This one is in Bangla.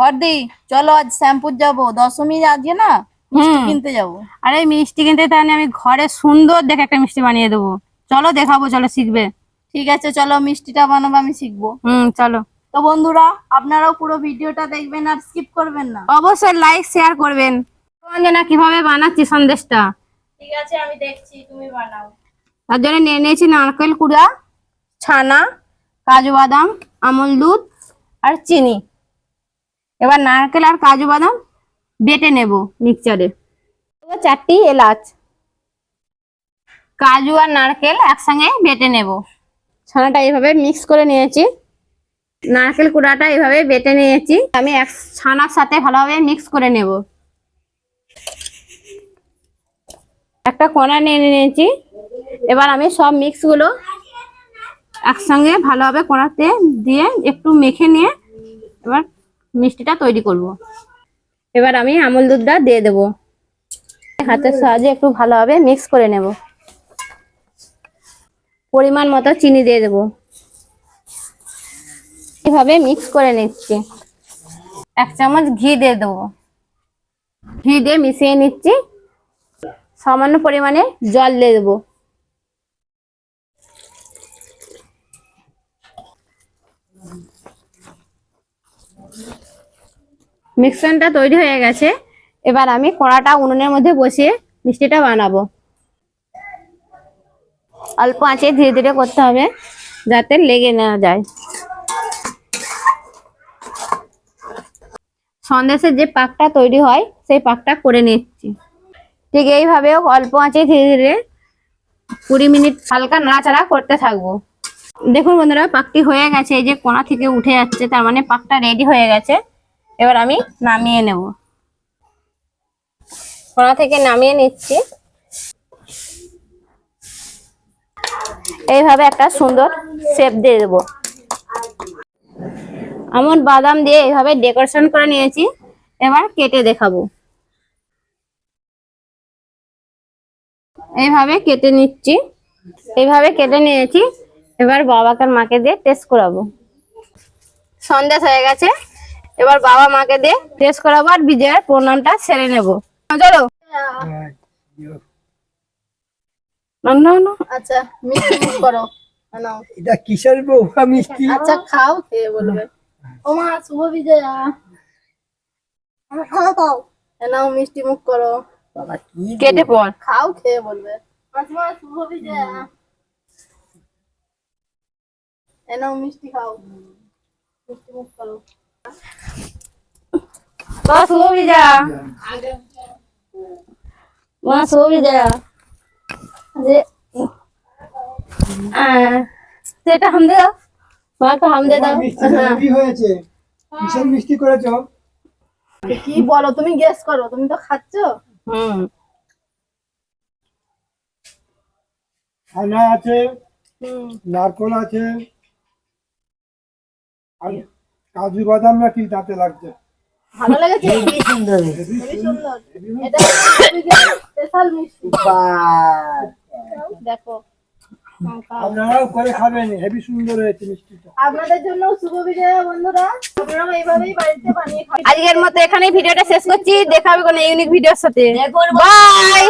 বর্দি চলো আজ শ্যামপুর যাবো, দশমী আজকে না, মিষ্টি কিনতে যাবো। আরে মিষ্টি কিনতে তাহলে আমি ঘরে সুন্দর দেখে একটা মিষ্টি বানিয়ে দেবো। চলো দেখাবো, চলো শিখবে। ঠিক আছে চলো, মিষ্টিটা বানাবো, আমি শিখবো। চলো। তো বন্ধুরা আপনারাও পুরো ভিডিওটা দেখবেন আর স্কিপ করবেন না। অবশ্যই লাইক শেয়ার করবেন। না কিভাবে বানাচ্ছি সন্দেশটা। ঠিক আছে আমি দেখছি, তুমি বানাও। তার জন্য নিয়ে নিয়েছি নারকেল কুড়া, ছানা, কাজু বাদাম, আমল দুধ আর চিনি। এবার নারকেল আর কাজু বাদাম বেটে নেব মিক্সচারে। 4টি এলাচ, কাজু আর নারকেল একসঙ্গে বেটে নেব। ছানাটা এইভাবে মিক্স করে নিয়েছি, নারকেল কুড়াটা এইভাবে বেটে নিয়েছি। আমি ছানার সাথে ভালোভাবে মিক্স করে নেব। একটা কোনা নিয়ে নিয়েছি। এবার আমি সব মিক্স গুলো একসঙ্গে ভালোভাবে কোনাতে দিয়ে একটু মেখে নিয়ে এবার মিষ্টিটা তৈরি করব। এবার আমি আমল দুধটা দিয়ে দেব। হাতের সাহায্যে একটু ভালোভাবে মিক্স করে নেব। পরিমাণ মতো চিনি দিয়ে দেব। এইভাবে মিক্স করে নিচ্ছি। 1 চামচ ঘি দিয়ে দেবো। ঘি দিয়ে মিশিয়ে নিচ্ছি। সামান্য পরিমাণে জল দিয়ে দেবো। মিক্সচারটা তৈরি হয়ে গেছে। এবার আমি কড়াটা উনুনের মধ্যে বসিয়ে মিষ্টিটা বানাবো। অল্প আঁচে ধীরে ধীরে করতে হবে যাতে লেগে না যায়। সন্দেশের যে পাকটা তৈরি হয় সেই পাকটা করে নিচ্ছি। ঠিক এইভাবেও অল্প আঁচে ধীরে ধীরে 20 মিনিট হালকা নাড়াচাড়া করতে থাকবো। দেখুন বন্ধুরা, পাকটি হয়ে গেছে। এই যে কোনা থেকে উঠে যাচ্ছে, তার মানে পাকটা রেডি হয়ে গেছে। এবার আমি নামিয়ে নেব। কোনা থেকে নামিয়ে নিচ্ছি। এইভাবে একটা সুন্দর শেপ দিয়ে দেবো। আমন বাদাম দিয়ে এইভাবে ডেকোরেশন করে নিয়েছি। এবার কেটে দেখাবো। এইভাবে কেটে নিচ্ছি। এইভাবে কেটে নিয়েছি। এবার বাবাকে আর মাকে দিয়ে টেস্ট করাবো। সন্দেশ হয়ে গেছে। এবার বাবা মাকে দিয়ে টেস্ট করাবো আর বিজয়ের প্রণামটা সেরে নেব। চলো। আচ্ছা মিষ্টি মুখ করো, নাও। এটা কিসের বউকা মিষ্টি? আচ্ছা খাও, খেয়ে বলবে। ওমা শুভ বিজয়া, খাও খাও, নাও মিষ্টি মুখ করো। বাবা কি কেটে পর খাও, খেয়ে বলবে। আচ্ছা শুভ বিজয়া, নাও মিষ্টি খাও, মিষ্টি মুখ করো। মা শুভ বিজয়া, মা শুভ বিজয়া। সেটা হাম দে দাও, মাকে হাম দে দাও। মিষ্টি হেভি হয়েছে। কিসের মিষ্টি করেছো? কি বলো, তুমি গেস করো, তুমি তো খাচ্ছ। ছানা আছে, নারকল আছে, আর কাজু বাদাম নাকি তাতে লাগছে। ভালো লেগেছে, হেভি সুন্দর, খুবই সুন্দর। এটা স্পেশাল মিষ্টি। দেখো আপনারাও করে খাবেন, হেভি সুন্দর হয়েছে মিষ্টিটা। আপনাদের জন্য শুভ বিজয়া বন্ধুরা, আপনারাও এইভাবেই বাড়িতে বানিয়ে খাবেন। আজকের মতো এখানেই ভিডিওটা শেষ করছি। দেখা হবে কোনো ইউনিক ভিডিওর সাথে। বাই।